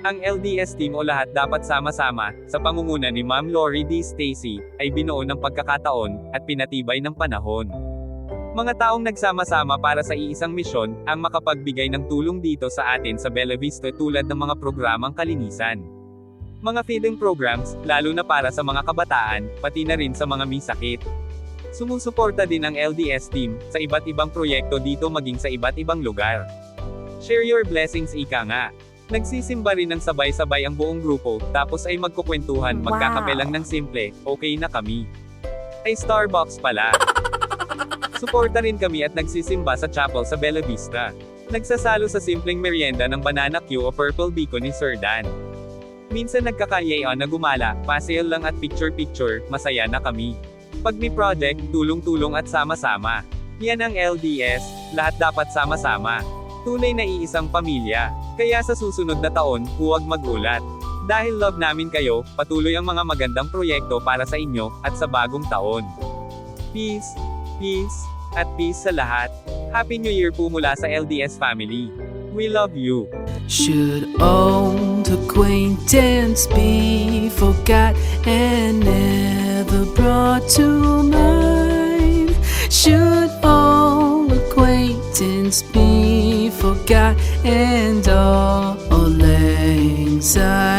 Ang LDS team o lahat dapat sama-sama, sa pangunguna ni Ma'am Lori D. Stacy, ay binuo ng pagkakataon, at pinatibay ng panahon. Mga taong nagsama-sama para sa iisang misyon, ang makapagbigay ng tulong dito sa atin sa Bella Vista tulad ng mga programang kalinisan. Mga feeding programs, lalo na para sa mga kabataan, pati na rin sa mga may sakit. Sumusuporta din ang LDS team, sa iba't ibang proyekto dito maging sa iba't ibang lugar. Share your blessings ika nga. Nagsisimba rin ng sabay-sabay ang buong grupo, tapos ay magkukwentuhan, magkakape lang ng simple, okay na kami. Ay Starbucks pala. Suporta rin kami at nagsisimba sa chapel sa Bella Vista. Nagsasalo sa simpleng merienda ng banana Q o purple biko ni Sir Dan. Minsan nagkakayayon na gumala, pasayal lang at picture-picture, masaya na kami. Pag may project, tulong-tulong at sama-sama. Yan ang LDS, lahat dapat sama-sama. Tunay na iisang pamilya. Kaya sa susunod na taon, huwag magulat. Dahil love namin kayo, patuloy ang mga magandang proyekto para sa inyo, at sa bagong taon. Peace, peace, at peace sa lahat. Happy New Year po mula sa LDS family. We love you. Should old acquaintance be forgot and never brought to mind? Should old acquaintance be forgot and all anxiety